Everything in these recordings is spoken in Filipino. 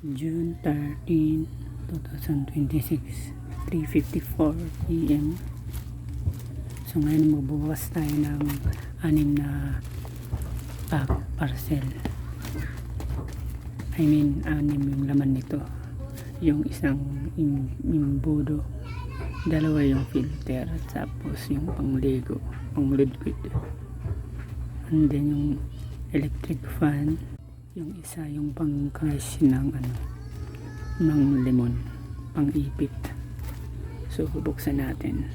June 13, 2026, 3:54 PM. So ngayon magbubukas tayo ng 6 na parcel. I mean 6 yung laman nito. Yung isang imbudo, 2 yung filter, tapos yung pangligo, pang liquid, and then yung electric fan, yung isa yung pang crush ng lemon, pang ipit. So bubuksan natin.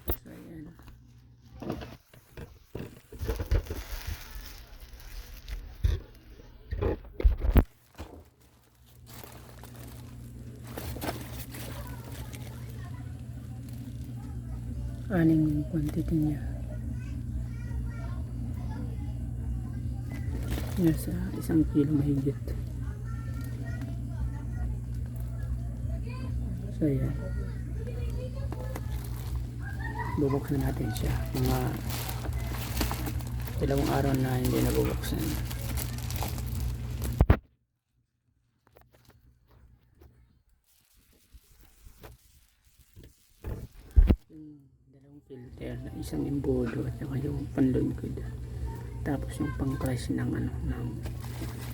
So ayan. Aning yung quantity niya. Nasa 1 kilo mahigit. So yan. Bubuksan natin siya. Mga 2 araw na hindi nabubuksan. Filter na isang imbudo at saka yung panliquid, tapos yung pang crush ng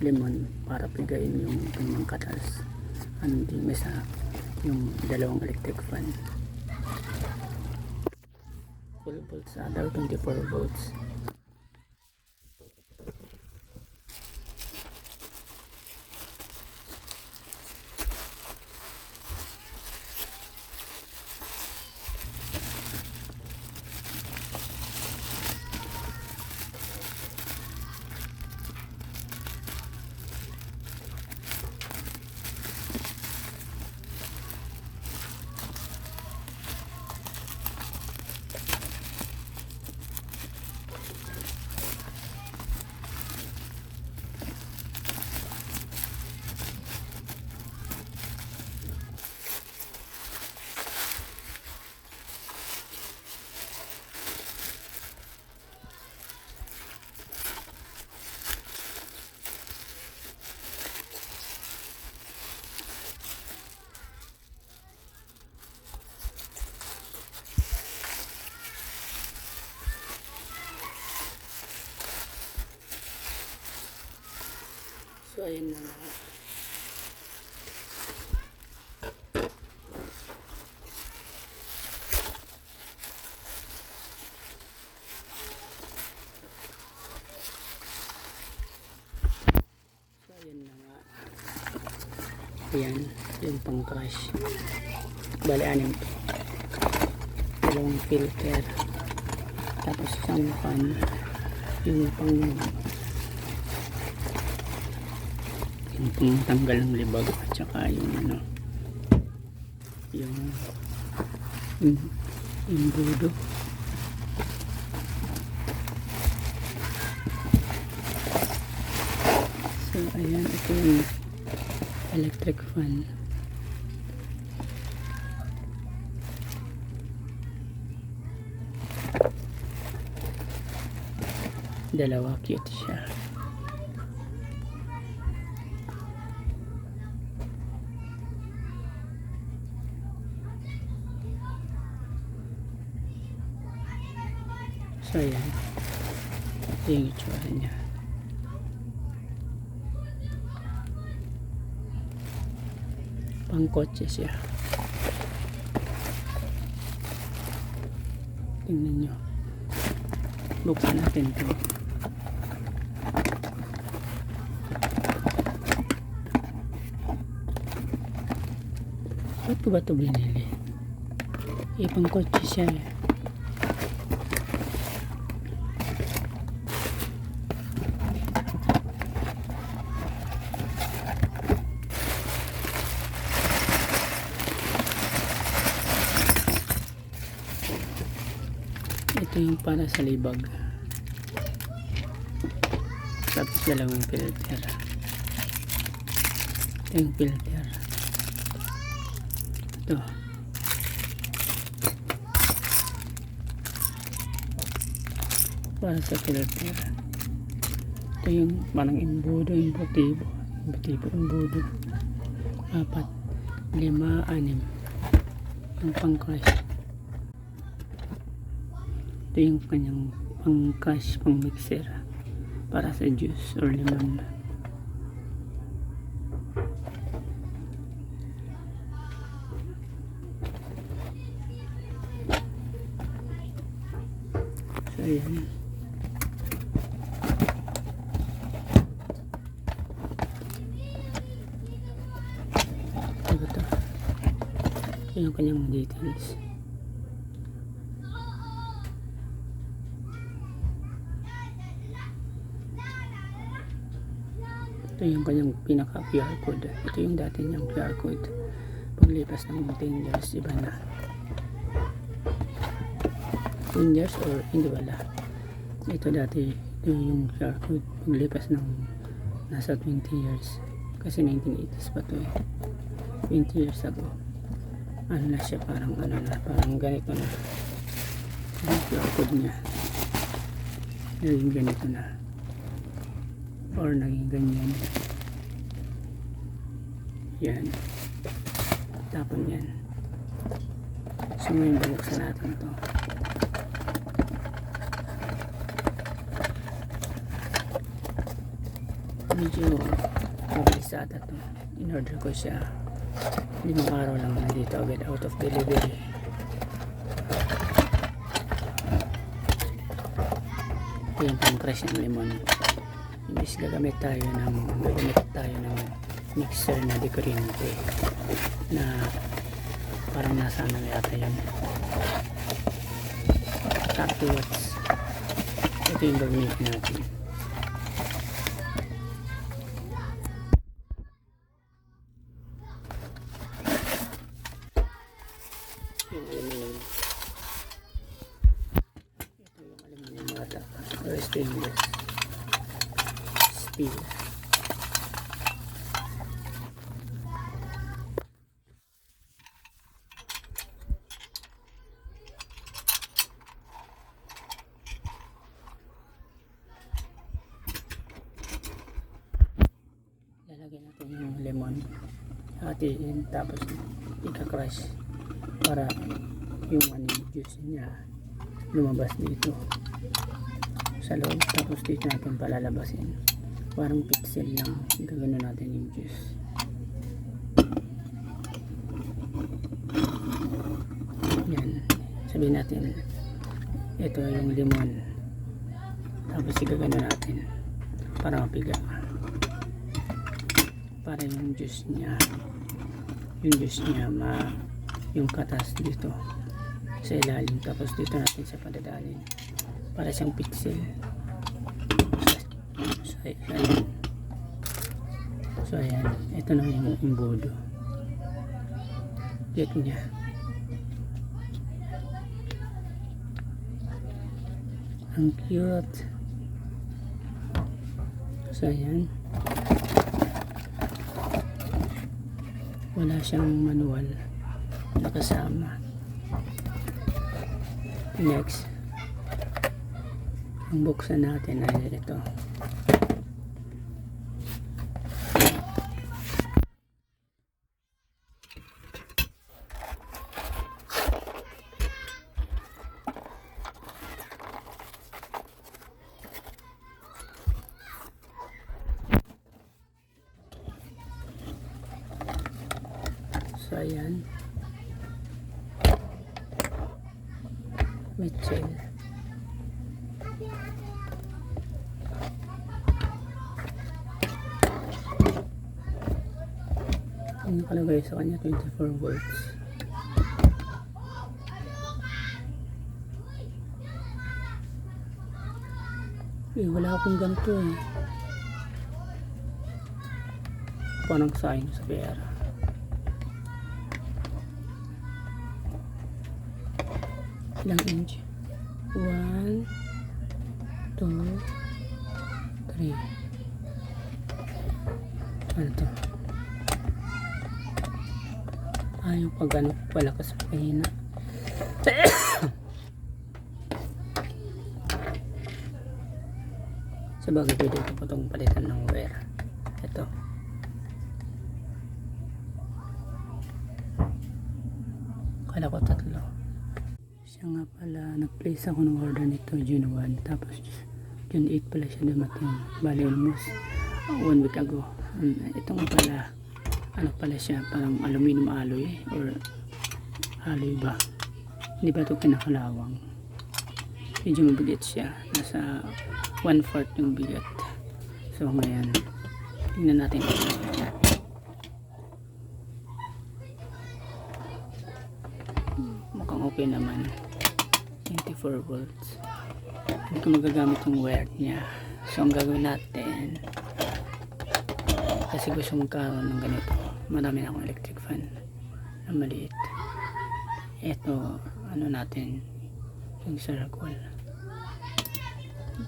lemon para pigain yung kanyang katas. Yung isa yung 2 electric fan, 12 volts, other 24 volts. So ayan na nga. Ayan, yung pang crush. Bali 6 to. 2 filter, tapos isang fan, yung pang tanggal ng libag, at saka yung yung imbudo. So ayan, ito yung electric fan. Dalawa, cute siya. So ayan, ito yung itsura niya. Pang kotse siya. Tingnan nyo. Buksan natin ito. Ba't ko ba ito binili? Pang kotse siya eh. Ito yung para sa libag, tapos 2 filter. Ito yung filter. Ito. para sa filter. Ito yung parang imbudo, imbutibo, imbudo. 4, 5, 6 yung pang crush. Ito yung kanyang pang crush, pang mixer para sa juice or lemon. So ayan. Ito yung kanyang details. Ito yung kanyang pinaka QR code. Ito yung dati niyang QR code. Paglipas ng 10 years, iba na. 10 years or hindi wala. Ito dati, ito yung QR code. Paglipas ng nasa 20 years. Kasi 1980s pa to eh. 20 years ago. Ano na siya, parang ano na, parang ganito na. Yung QR code niya. Naging ganito na. Or naging ganyan. Yan. Tapon yan. So ngayon babuksan natin ito. Medyo mabilisada ito. In-order ko siya 5 araw lang nandito agad out of delivery. Ito yung pang-crush ng lemon. Imbis gagamit tayo ng mixer na di kuryente na parang nasa ano yata yun 30 watts. Ito yung gagamitin natin. Yung aluminum. Ito yung aluminum mata or stainless steel. Lalagyan natin yung lemon, hatiin, tapos ika-crush para yung juice niya lumabas dito sa loob. Tapos dito natin palalabasin, parang pixel lang, gagano natin yung juice. Yan, sabihin natin ito yung lemon, tapos igagano natin para mapiga, para yung juice niya yung katas dito sa ilalim, tapos dito natin sa padadalin para siyang pixel. So ayan, ito na yung imbudo. Get niya. Ang cute. So ayan, wala siyang manual na kasama. Next, ang buksan natin ay ito. So ayan, Mitchell. Ang nakalagay sa kanya 24 volts. Wala akong ganito eh. Parang sayang sa pera. Ilang inch? 1, 2, 3. Ano to? Yung pag ano, palakas pahina. Sabagay pwede ito po itong palitan ng wear. Ito. Kala ko 3. Siya nga pala, nag-place ako ng order nito June 1. Tapos June 8 pala siya dumating. Bali almost 1 week ago. Ito nga pala, ano pala siya, parang aluminum alloy or alloy ba? Hindi ba ito kinakalawang? Medyo mabigat siya. Nasa 1/4 yung bigat. So ngayon, tingnan natin. Mukhang okay naman. 24 volts. Hindi ko magagamit yung wire niya. So ang gagawin natin, kasi gusto magkaroon ng ganito, marami na akong electric fan na maliit. Ito, ano natin, yung circle,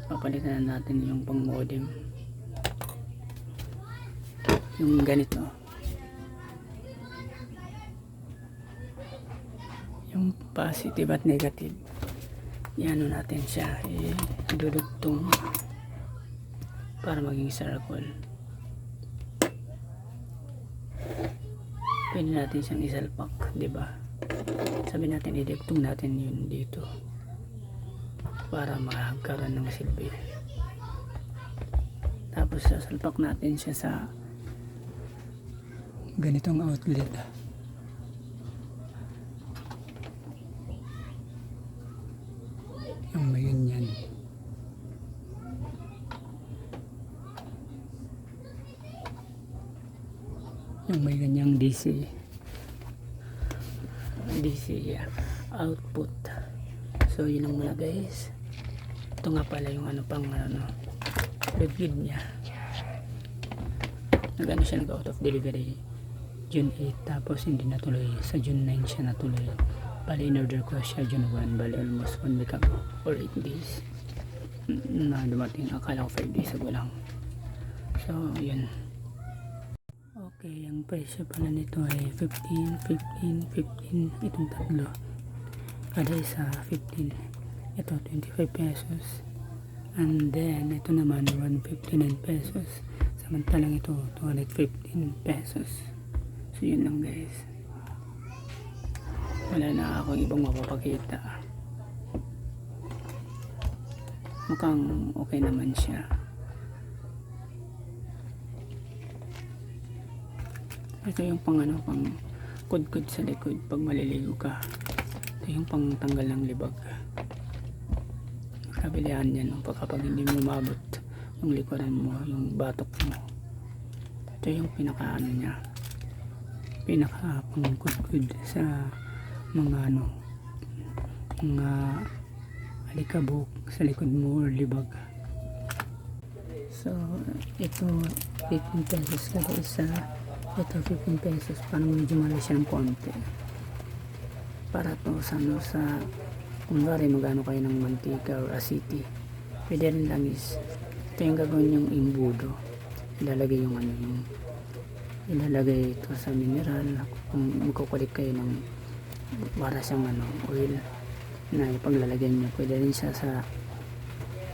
papalitan na natin yung pang modem, yung ganito, yung positive at negative, iano natin siya, idudugtong para maging circle. Pwede natin siyang isalpak, diba? Sabi natin, idugtong natin yun dito para magkaroon ng silbi. Tapos sasalpak natin siya sa ganitong outlet. Yung may ganyan. Yung may ganyang DC output. So yun ang muna guys. Ito nga pala yung ano pang review niya. Nag-ano siya, nag-out of delivery June 8, tapos hindi natuloy. Sa June 9 siya natuloy. Bali in-order ko siya June 1, bali almost 1 week ago or 8 days na dumating. Akala ko 5 days ago lang. So yun. Okay, ang presyo pala nito ay 15, 15, 15. Itong tatlo, kada isa 15. Ito 25 pesos. And then ito naman 159 pesos. Samantalang ito 215 pesos. So yun lang guys. Wala na akong ibang mapapakita. Mukhang okay naman siya. Ito yung pang ano, pang kudkod sa likod pag maliligo ka. Ito yung pang tanggal ng libag. Kabilihan yan kapag hindi mo mabot yung likuran mo, yung batok mo. Ito yung pinaka ano niya, pinaka pang kudkod sa mga ano, mga alikabok sa likod mo or libag. So ito 15 pesos kada isa. Ito 15 pesos, parang medyo mahal siya ng konti. Para to sa ano, sa kung wari magano kayo ng mantika or asiti, pwede rin lang is ito yung gagawin yung imbudo. Ilalagay yung ano, yung ilalagay ito sa mineral. Kung magkukulit kayo ng para siyang ano, oil na ipaglalagyan nyo, pwede rin siya sa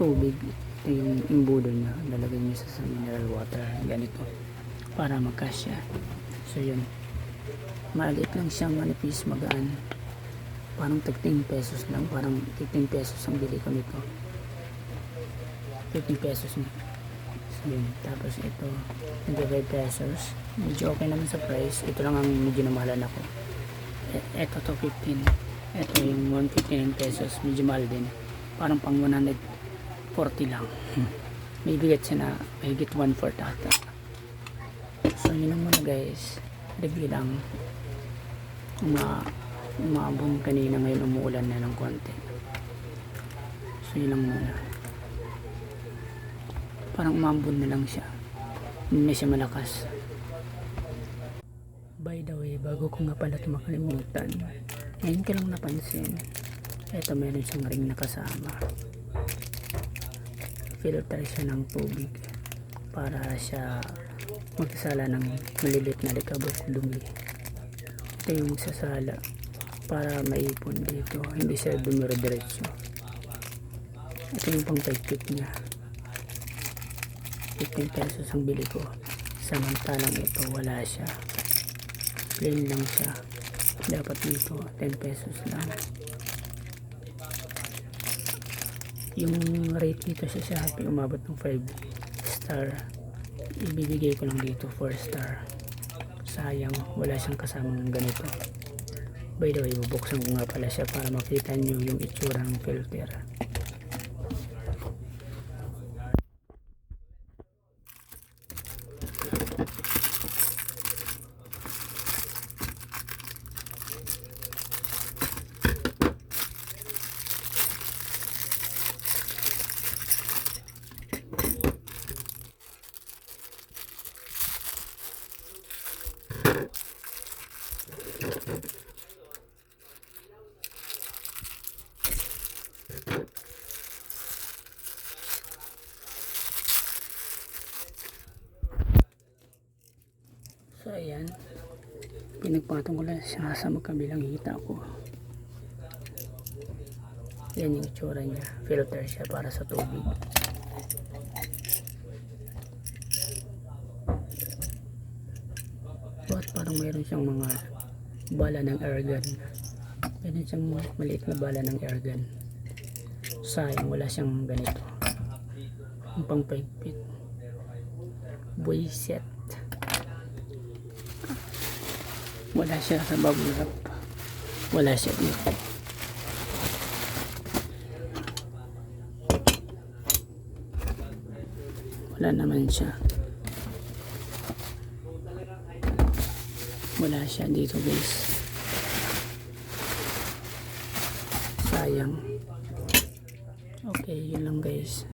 tubig. Ito yung imbudo nyo, ilalagay nyo sa mineral water, ganito, para magkasya. So yun, maliit lang siya, manipis, magaan, parang 13 pesos lang, parang 15 pesos ang bili ko nito, 15 pesos na. So yun, tapos ito 25 pesos, medyo okay naman sa price. Ito lang ang medyo namahalan ako. Ito to 15, ito yung 159 pesos, medyo mahal din, parang pang 140 lang. May bigat siya na mahigit 1/4 ata. So yun lang muna guys, review lang. Umabon kanina, ngayon umuulan na ng konti. So yun lang muna, parang umambon na lang siya, hindi na siya malakas. By the way, bago ko nga pala ito makalimutan, ngayon ko lang napansin, eto meron siyang ring na kasama. Filter siya ng tubig para siya magsasala ng maliliit na likabok, dumi. Ito yung magsasala para maipon dito, hindi siya dumiro-diretso. Ito yung pang pagkit niya. 15 pesos ang bili ko. Samantalang ito wala siya. Plain lang siya. Dapat dito 10 pesos lang. Yung rate dito sa Shopee umabot ng 5 star. Ibibigay ko lang dito 4 star. Sayang wala siyang kasamang ganito. By the way, bubuksan ko nga pala siya para makita nyo yung itsura ng filter. So ayan, pinagpatong ko lang siya sa magkabilang hita ko. Yan yung itsura niya, filter siya para sa tubig. But parang mayroon siyang mga bala ng airgun. Mayroon siyang maliit na bala ng airgun. Sayang wala siyang ganito, yung pang paigpit. Buiset. Wala siya sa bubble wrap. Wala siya dito. Wala naman siya. Wala siya dito guys. Sayang. Okay, yun lang guys.